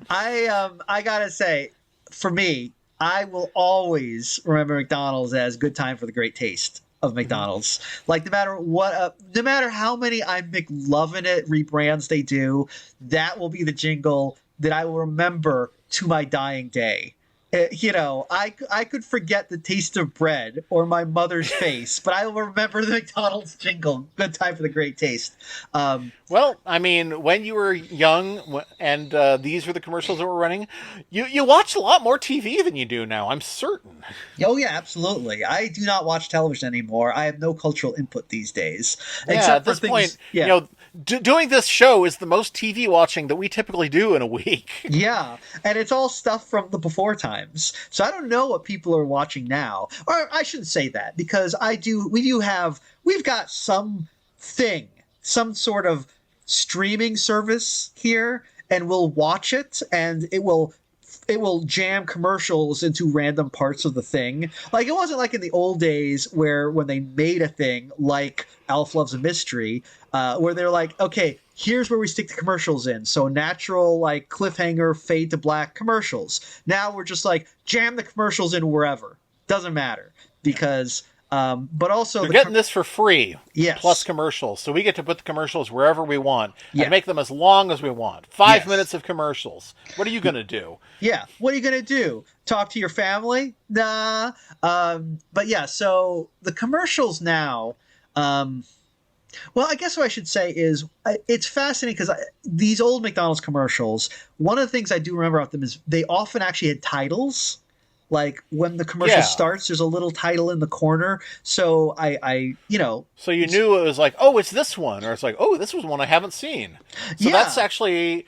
I gotta say, for me, I will always remember McDonald's as "Good time for the great taste" of McDonald's. Like no matter how many I'm McLovin' It rebrands they do, that will be the jingle that I will remember to my dying day. I could forget the taste of bread or my mother's face, but I will remember the McDonald's jingle. Good time for the great taste.
Well, I mean, when you were young and these were the commercials that were running, you watched a lot more TV than you do now, I'm certain.
Oh yeah, absolutely. I do not watch television anymore. I have no cultural input these days,
Yeah,
except
at
for
this point,
things. Yeah,
doing this show is the most TV watching that we typically do in a week.
yeah, and it's all stuff from the before times. So I don't know what people are watching now, or I shouldn't say that because I do. We've got some sort of streaming service here, and we'll watch it, and it will jam commercials into random parts of the thing. Like it wasn't like in the old days where when they made a thing like Alf Loves a Mystery, where they're like, okay, here's where we stick the commercials in. So natural like cliffhanger, fade to black commercials. Now we're just like jam the commercials in wherever. Doesn't matter because but also
You're getting this for free, plus
yes,
commercials. So we get to put the commercials wherever we want and
yeah,
make them as long as we want. 5
yes.
minutes of commercials. What are you going to do?
Yeah, what are you gonna do? Talk to your family? Nah. But yeah, so the commercials now. Um, well, I guess what I should say is it's fascinating because these old McDonald's commercials. One of the things I do remember about them is they often actually had titles. Like when the commercial
Yeah.
starts, there's a little title in the corner. So
So you knew it was like, oh, it's this one. Or it's like, oh, this was one I haven't seen. So
yeah,
that's actually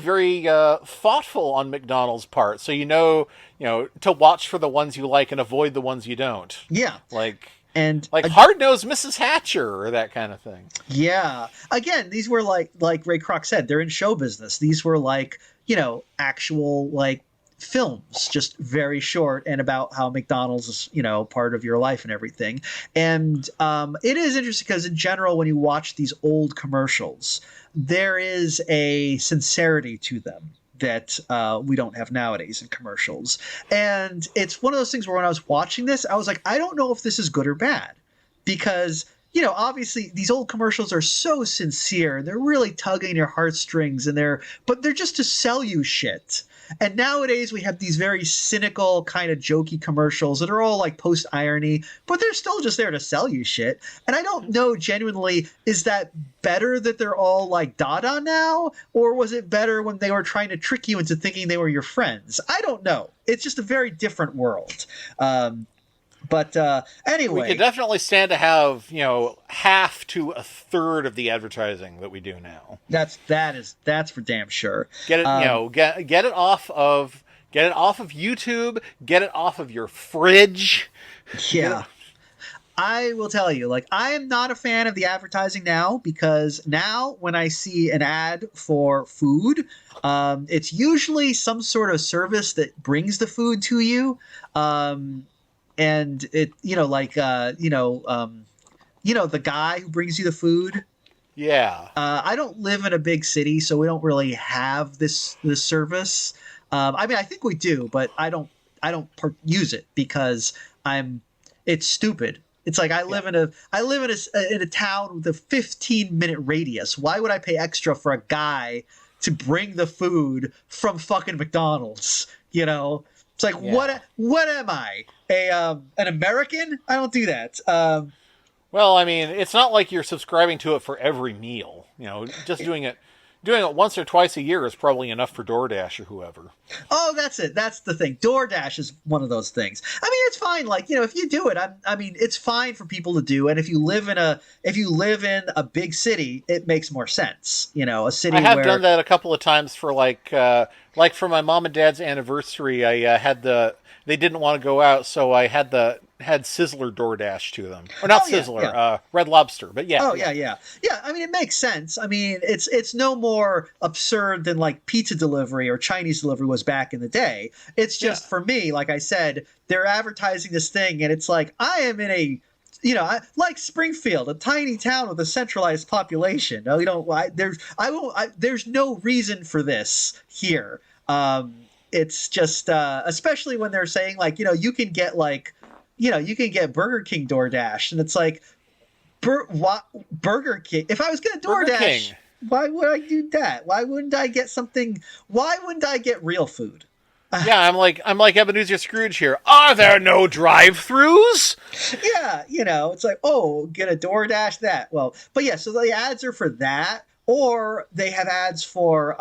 very thoughtful on McDonald's part. So to watch for the ones you like and avoid the ones you don't.
yeah,
Like
and
like Hard Nosed Mrs. Hatcher or that kind of thing.
yeah. Again, these were like Ray Kroc said, they're in show business. These were like, actual like films, just very short and about how McDonald's is, part of your life and everything. And it is interesting because in general, when you watch these old commercials, there is a sincerity to them that we don't have nowadays in commercials. And it's one of those things where when I was watching this, I was like, I don't know if this is good or bad because obviously these old commercials are so sincere. They're really tugging your heartstrings but they're just to sell you shit. And nowadays we have these very cynical kind of jokey commercials that are all like post irony, but they're still just there to sell you shit. And I don't know genuinely, is that better that they're all like Dada now? Or was it better when they were trying to trick you into thinking they were your friends? I don't know. It's just a very different world. But
We
anyway,
could definitely stand to have, half to a third of the advertising that we do now.
that's for damn sure.
Get it, get it off of YouTube, get it off of your fridge.
Yeah. I will tell you, like, I am not a fan of the advertising now because now when I see an ad for food, it's usually some sort of service that brings the food to you. And it, the guy who brings you the food.
Yeah.
I don't live in a big city, so we don't really have this service. I mean, I think we do, but I don't use it because it's stupid. It's like I live in a town with a 15-minute radius. Why would I pay extra for a guy to bring the food from fucking McDonald's? It's like
Yeah.
what am I? An American? I don't do that.
Well, I mean, it's not like you're subscribing to it for every meal. Just doing it once or twice a year is probably enough for DoorDash or whoever.
Oh, that's it. That's the thing. DoorDash is one of those things. I mean, it's fine. Like, if you do it, I mean, it's fine for people to do. And if you live in a big city, it makes more sense. A city.
I have
where...
done that a couple of times for like for my mom and dad's anniversary. I had they didn't want to go out, so I had Sizzler DoorDash to them, or not Sizzler, Red Lobster. But yeah.
Oh yeah. I mean, it makes sense. I mean, it's no more absurd than like pizza delivery or Chinese delivery was back in the day. It's just for me, like I said, they're advertising this thing, and it's like I am in a like Springfield, a tiny town with a centralized population. No, there's no reason for this here. It's just, especially when they're saying like, you can get Burger King DoorDash, and it's like, Burger King. If I was going to DoorDash, why would I do that? Why wouldn't I get something? Why wouldn't I get real food?
Yeah, I'm like Ebenezer Scrooge here. Are there no drive-throughs?
Yeah, it's like, oh, get a DoorDash that. Well, but yeah, so the ads are for that, or they have ads for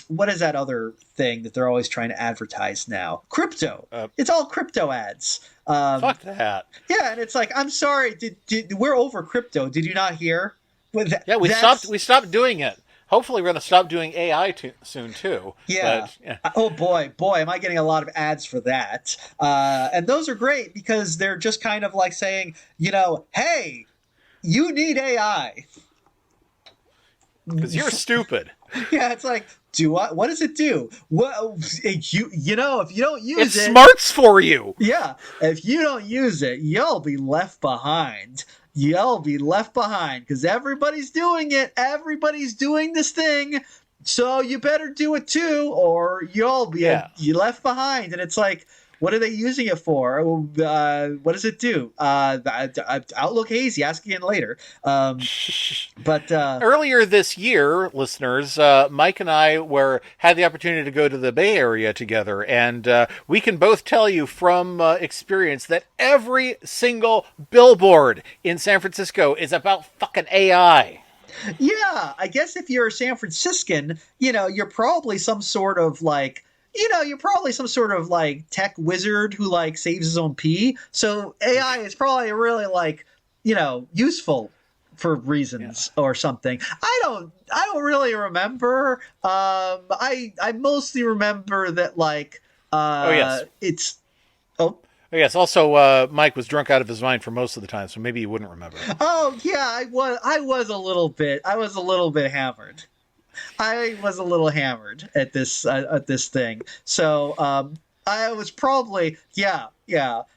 what is that other thing that they're always trying to advertise now? Crypto. It's all crypto ads.
Fuck that.
Yeah, and it's like, I'm sorry, we're over crypto. Did you not hear?
Yeah, we stopped doing it. Hopefully, we're going to stop doing AI soon too.
Yeah. But, yeah. Oh boy, am I getting a lot of ads for that? And those are great because they're just kind of like saying, hey, you need AI
because you're stupid.
Yeah, it's like, what does it do? Well, if you don't use
it smarts for you.
Yeah, if you don't use it, you'll be left behind. You'll be left behind because everybody's doing it. Everybody's doing this thing. So you better do it too, or you'll be left behind. And it's like, what are they using it for? What does it do? Outlook Hazy. Ask again later. But
earlier this year, listeners, Mike and I had the opportunity to go to the Bay Area together, and we can both tell you from experience that every single billboard in San Francisco is about fucking AI.
Yeah, I guess if you're a San Franciscan, you're probably some sort of like. You're probably some sort of like tech wizard who like saves his own pee. So AI is probably really like, useful for reasons or something. I don't really remember. I mostly remember that like, it's. Oh.
Yes. Also, Mike was drunk out of his mind for most of the time, so maybe he wouldn't remember.
Oh yeah, I was a little bit hammered. I was a little hammered at this thing. So I was probably yeah.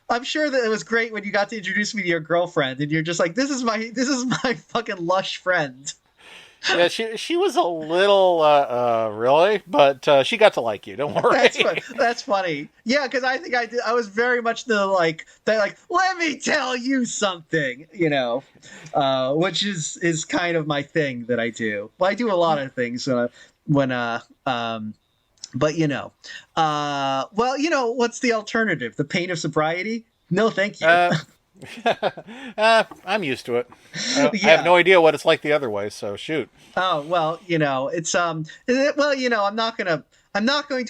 I'm sure that it was great when you got to introduce me to your girlfriend, and you're just like, this is my fucking lush friend.
Yeah, she was a little really, but she got to like you. Don't worry.
That's funny. Yeah, because I think I did. I was very much the like let me tell you something, which is kind of my thing that I do. Well, I do a lot of things but what's the alternative? The pain of sobriety? No, thank you.
I'm used to it. I have no idea what it's like the other way, so shoot.
Oh well, it's I'm not going to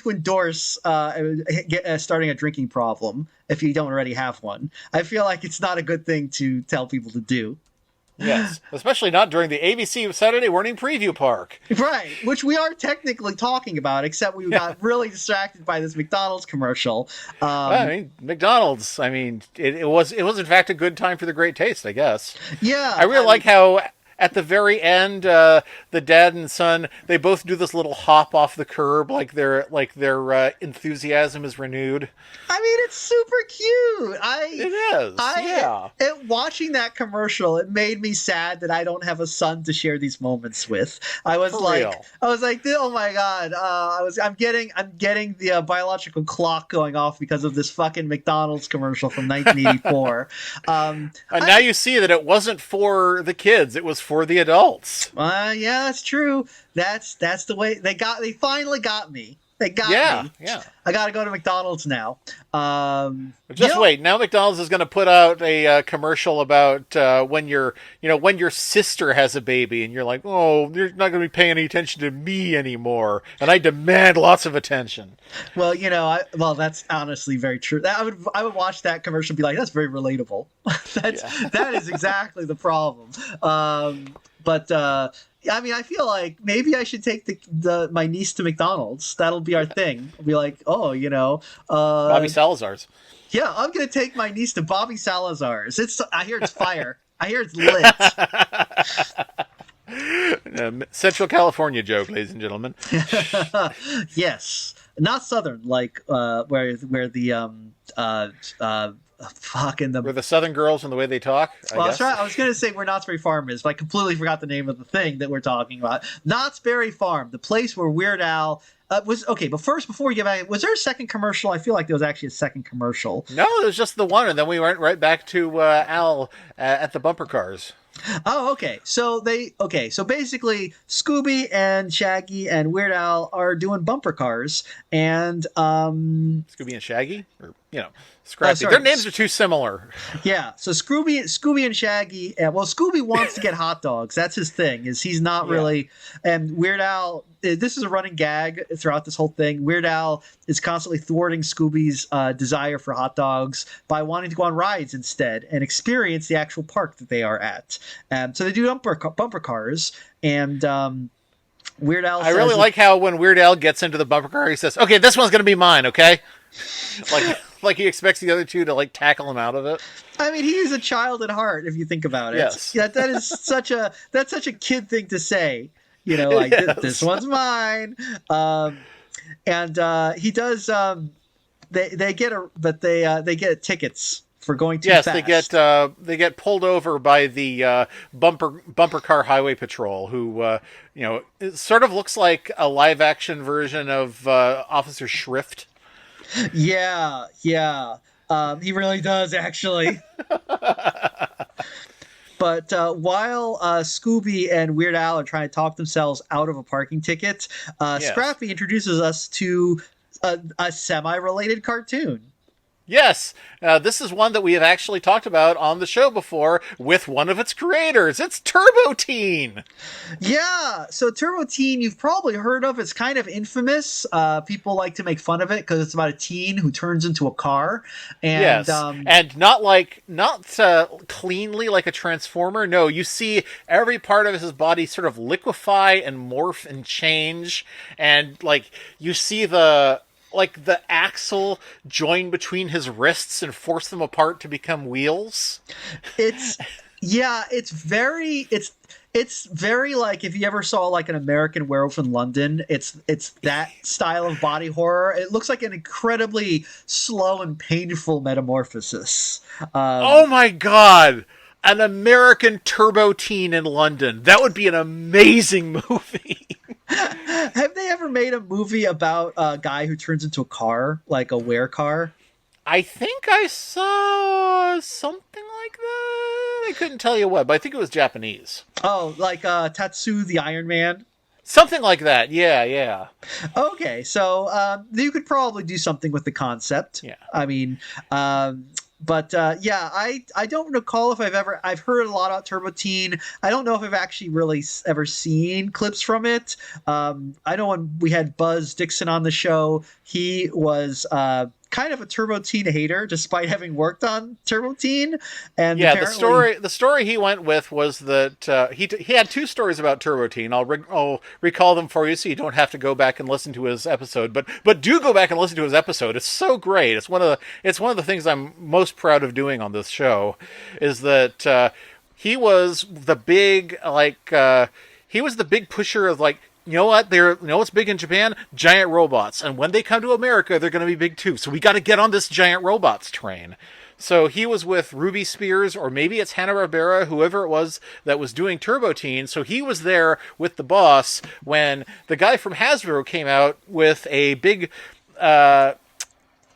endorse starting a drinking problem if you don't already have one. I feel like it's not a good thing to tell people to do.
Yes, especially not during the ABC Saturday Morning Preview Park.
Right, which we are technically talking about, except we got really distracted by this McDonald's commercial.
McDonald's, it was in fact a good time for the great taste, I guess.
Yeah.
I really like how at the very end, the dad and son, they both do this little hop off the curb, like their enthusiasm is renewed.
It's super cute.
It is.
Watching that commercial, it made me sad that I don't have a son to share these moments with. I was like, oh my god. I'm getting the biological clock going off because of this fucking McDonald's commercial from 1984.
Now you see that it wasn't for the kids; it was for the adults.
Yeah, that's true. That's the way they finally got me. They got
Yeah,
me.
yeah.
I got to go to McDonald's now.
Just wait. Now McDonald's is going to put out a commercial about when your sister has a baby, and you're like, oh, you're not going to be paying any attention to me anymore, and I demand lots of attention.
Well, that's honestly very true. I would watch that commercial and be like, that's very relatable. That is exactly the problem. But I mean, I feel like maybe I should take my niece to McDonald's. That'll be our thing. I'll be like,
Bobby Salazar's.
Yeah, I'm gonna take my niece to Bobby Salazar's. I hear it's fire. I hear it's lit.
Central California joke, ladies and gentlemen.
Yes, not Southern, like where the fucking the
Were the Southern girls and the way they talk?
I was going to say where Knott's Berry Farm is, but I completely forgot the name of the thing that we're talking about. Knott's Berry Farm, the place where Weird Al was. Okay, but first, before we get back, was there a second commercial? I feel like there was actually a second commercial.
No, it was just the one, and then we went right back to Al at the bumper cars.
Oh, okay. So basically, Scooby and Shaggy and Weird Al are doing bumper cars, and
Scooby and Shaggy, or Scrappy.
Sorry.
Their names are too similar.
Yeah. So Scooby and Shaggy. Scooby wants to get hot dogs. That's his thing. He's not really. And Weird Al. This is a running gag throughout this whole thing. Weird Al is constantly thwarting Scooby's desire for hot dogs by wanting to go on rides instead and experience the actual park that they are at. So they do bumper cars, and Weird Al.
I really like how when Weird Al gets into the bumper car, he says, "Okay, this one's going to be mine." Okay, like he expects the other two to tackle him out of it.
I mean, he's a child at heart, if you think about it.
Yes.
Yeah, that is such a kid thing to say. Yes. This one's mine. And he does. They get tickets for going too fast.
Yes, they get pulled over by the bumper car highway patrol, who it sort of looks like a live action version of Officer Shrift.
Yeah. He really does, actually. But while Scooby and Weird Al are trying to talk themselves out of a parking ticket, Scrappy introduces us to a semi-related cartoon.
Yes, this is one that we have actually talked about on the show before with one of its creators. It's Turbo Teen.
Yeah, so Turbo Teen, you've probably heard of. It's kind of infamous. People like to make fun of it because it's about a teen who turns into a car. And,
yes, and not cleanly like a transformer. No, you see every part of his body sort of liquefy and morph and change, and you see the axle join between his wrists and force them apart to become wheels.
It's very like if you ever saw an American Werewolf in London, it's that style of body horror. It looks like an incredibly slow and painful metamorphosis.
Oh my God! An American Turbo Teen in London. That would be an amazing movie.
Have they ever made a movie about a guy who turns into a car, like a werecar?
I think I saw something like that. I couldn't tell you what, but I think it was Japanese.
Oh, like Tatsu the Iron Man?
Something like that, yeah.
Okay, so you could probably do something with the concept.
Yeah.
I mean, but I don't recall if I've heard a lot about Turbo Teen. I don't know if I've actually really ever seen clips from it. I know when we had Buzz Dixon on the show, he was kind of a Turbo Teen hater, despite having worked on Turbo Teen. And
yeah, the story he went with was that he had two stories about Turbo Teen. I'll recall them for you, so you don't have to go back and listen to his episode. But do go back and listen to his episode. It's so great. It's one of the things I'm most proud of doing on this show, is that he was the big pusher of you know what? What's big in Japan? Giant robots. And when they come to America, they're going to be big too. So we got to get on this giant robots train. So he was with Ruby Spears, or maybe it's Hanna-Barbera, whoever it was that was doing Turbo Teen. So he was there with the boss when the guy from Hasbro came out with a big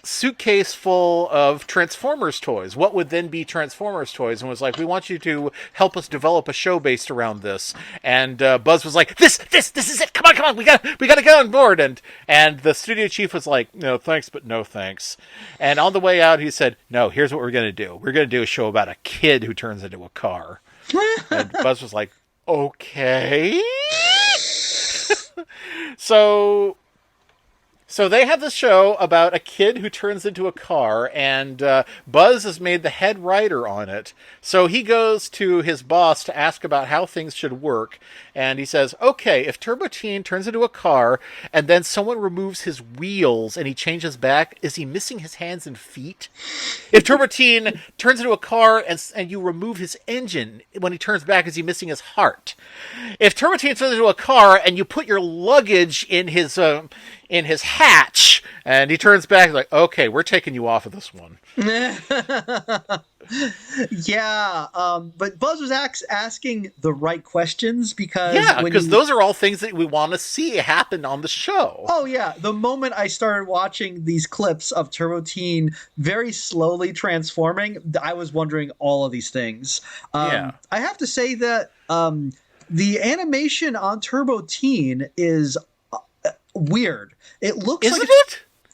suitcase full of Transformers toys. What would then be Transformers toys? And was like, we want you to help us develop a show based around this. And Buzz was like, this is it. Come on, we got to get on board. And the studio chief was like, no thanks, but no thanks. And on the way out, he said, no, here's what we're going to do. We're going to do a show about a kid who turns into a car. And Buzz was like, okay. So they have this show about a kid who turns into a car, and Buzz is made the head writer on it. So he goes to his boss to ask about how things should work, and he says, okay, if Turbo Teen turns into a car, and then someone removes his wheels and he changes back, is he missing his hands and feet? If Turbo Teen turns into a car and you remove his engine, when he turns back, is he missing his heart? If Turbo Teen turns into a car and you put your luggage in his hatch, and he turns back like, okay, we're taking you off of this one.
Yeah, but Buzz was asking the right questions because
those are all things that we want to see happen on the show.
Oh yeah, the moment I started watching these clips of Turbo Teen very slowly transforming, I was wondering all of these things. I have to say that the animation on Turbo Teen is weird. It looks
Isn't
like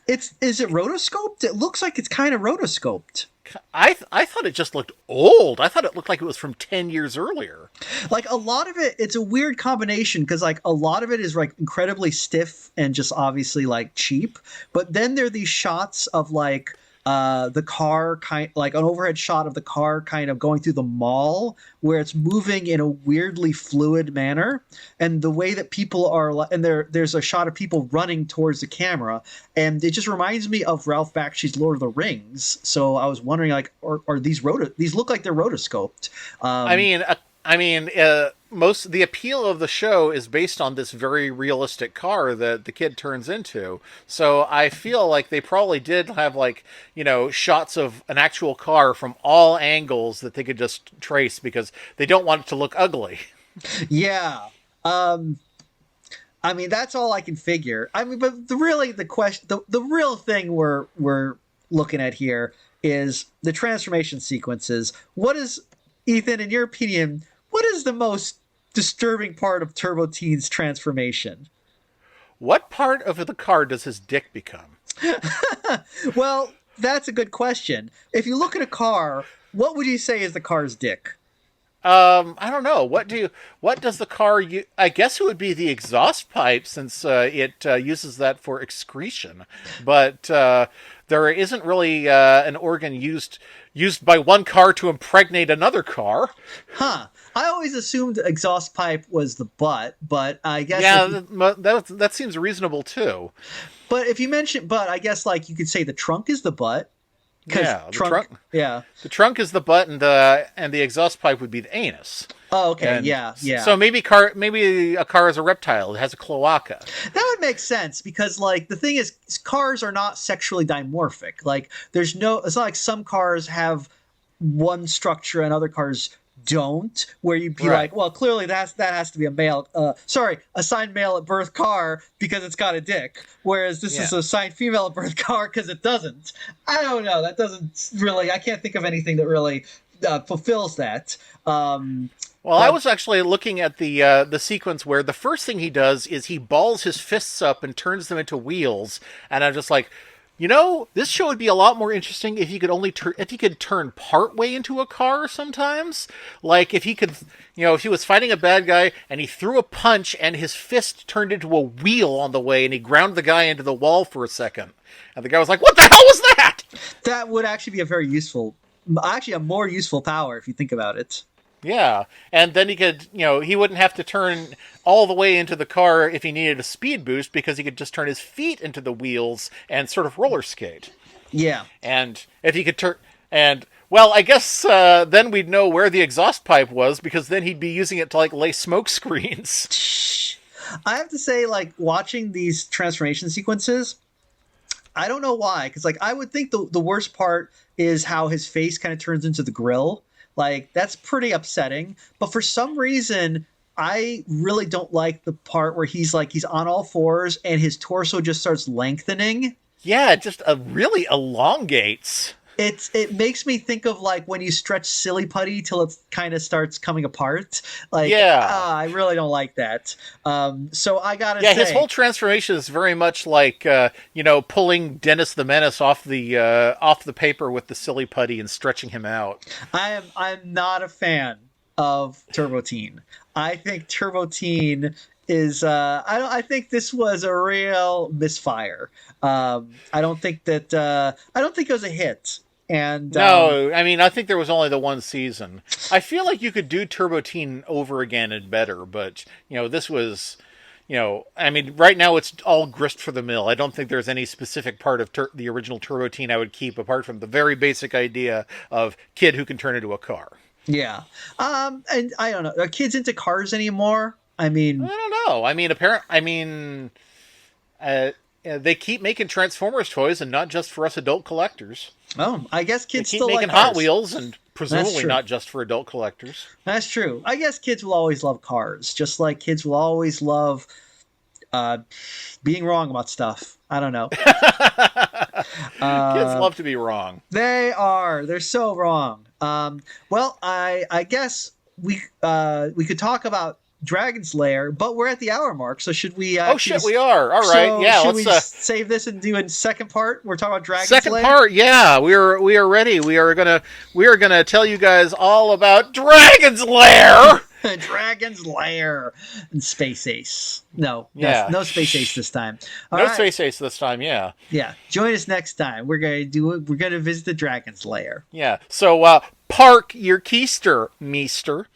is it rotoscoped? It looks like it's kind of rotoscoped.
I thought it just looked old. I thought it looked like it was from 10 years earlier.
Like a lot of it, it's a weird combination because like a lot of it is like incredibly stiff and just obviously like cheap. But then there are these shots of like the car like an overhead shot of the car kind of going through the mall where it's moving in a weirdly fluid manner, and the way that people are, and there's a shot of people running towards the camera, and it just reminds me of Ralph Bakshi's Lord of the Rings. So I was wondering, like, are these these look like they're rotoscoped?
Most of the appeal of the show is based on this very realistic car that the kid turns into. So I feel like they probably did have, like, shots of an actual car from all angles that they could just trace because they don't want it to look ugly.
Yeah. That's all I can figure. But the real thing we're looking at here is the transformation sequences. Ethan, in your opinion, what is the most disturbing part of Turbo Teen's transformation?
What part of the car does his dick become?
Well, that's a good question. If you look at a car, what would you say is the car's dick?
I don't know. What does the car I guess it would be the exhaust pipe, since it uses that for excretion. But there isn't really an organ used by one car to impregnate another car.
Huh. I always assumed exhaust pipe was the butt, but I guess...
Yeah, that seems reasonable, too.
But if you mention butt, I guess, like, you could say the trunk is the butt.
Yeah, the trunk.
Yeah.
The trunk is the butt, and the exhaust pipe would be the anus.
Oh, okay. Yeah.
So maybe a car is a reptile. It has a cloaca.
That would make sense because, like, the thing is, cars are not sexually dimorphic. Like, it's not like some cars have one structure and other cars don't, where you'd be like, well, clearly that has to be a assigned male at birth car because it's got a dick, whereas this is a assigned female at birth car because it doesn't. I don't know. That doesn't really, I can't think of anything that really fulfills that.
I was actually looking at the sequence where the first thing he does is he balls his fists up and turns them into wheels, and I'm just like, this show would be a lot more interesting if he could turn partway into a car sometimes. Like if he could, if he was fighting a bad guy and he threw a punch and his fist turned into a wheel on the way and he ground the guy into the wall for a second. And the guy was like, what the hell was that?
That would actually be a more useful power if you think about it.
Yeah, and then he could, he wouldn't have to turn all the way into the car if he needed a speed boost because he could just turn his feet into the wheels and sort of roller skate.
Yeah.
And if he could I guess then we'd know where the exhaust pipe was because then he'd be using it to, like, lay smoke screens.
I have to say, like, watching these transformation sequences, I don't know why, because, like, I would think the worst part is how his face kind of turns into the grill. Like, that's pretty upsetting. But for some reason, I really don't like the part where he's on all fours and his torso just starts lengthening.
Yeah, it just really elongates.
It makes me think of like when you stretch silly putty till it kind of starts coming apart. Like,
Yeah.
I really don't like that. So I gotta
Yeah, his
say,
whole transformation is very much like pulling Dennis the Menace off the paper with the silly putty and stretching him out.
I'm not a fan of Turbo Teen. I think Turbo Teen is I think this was a real misfire. I don't think it was a hit. And
No, I mean I think there was only the one season. I feel like you could do Turbo Teen over again and better, but this was. I mean, right now it's all grist for the mill. I don't think there's any specific part of the original Turbo Teen I would keep apart from the very basic idea of kid who can turn into a car.
yeah, and I don't know. Are kids into cars anymore? I
I
mean,
don't know. I mean, they keep making Transformers toys, and not just for us adult collectors.
oh, I guess
They
kids
keep
still
making
like
Hot
cars.
Wheels, and
That's
presumably
true.
not just for adult collectors.
That's true. I guess kids will always love cars, just like kids will always love uh, being wrong about stuff. I don't know.
Kids
Uh,
love to be wrong.
they are. They're so wrong. Well, I guess we could talk about Dragon's Lair, but we're at the hour mark. So should we?
Oh shit, we are. All right,
So
yeah.
should
Let's
we save this and do a second part? We're talking about Dragon's
second
Lair.
part. Yeah, we are ready. We are gonna tell you guys all about Dragon's Lair.
Dragon's Lair and Space Ace. No,
Yeah.
no Space Ace this time. All
No
right.
Space Ace this time. Yeah.
Yeah, join us next time. We're gonna visit the Dragon's Lair.
Yeah. So park your keister, meester.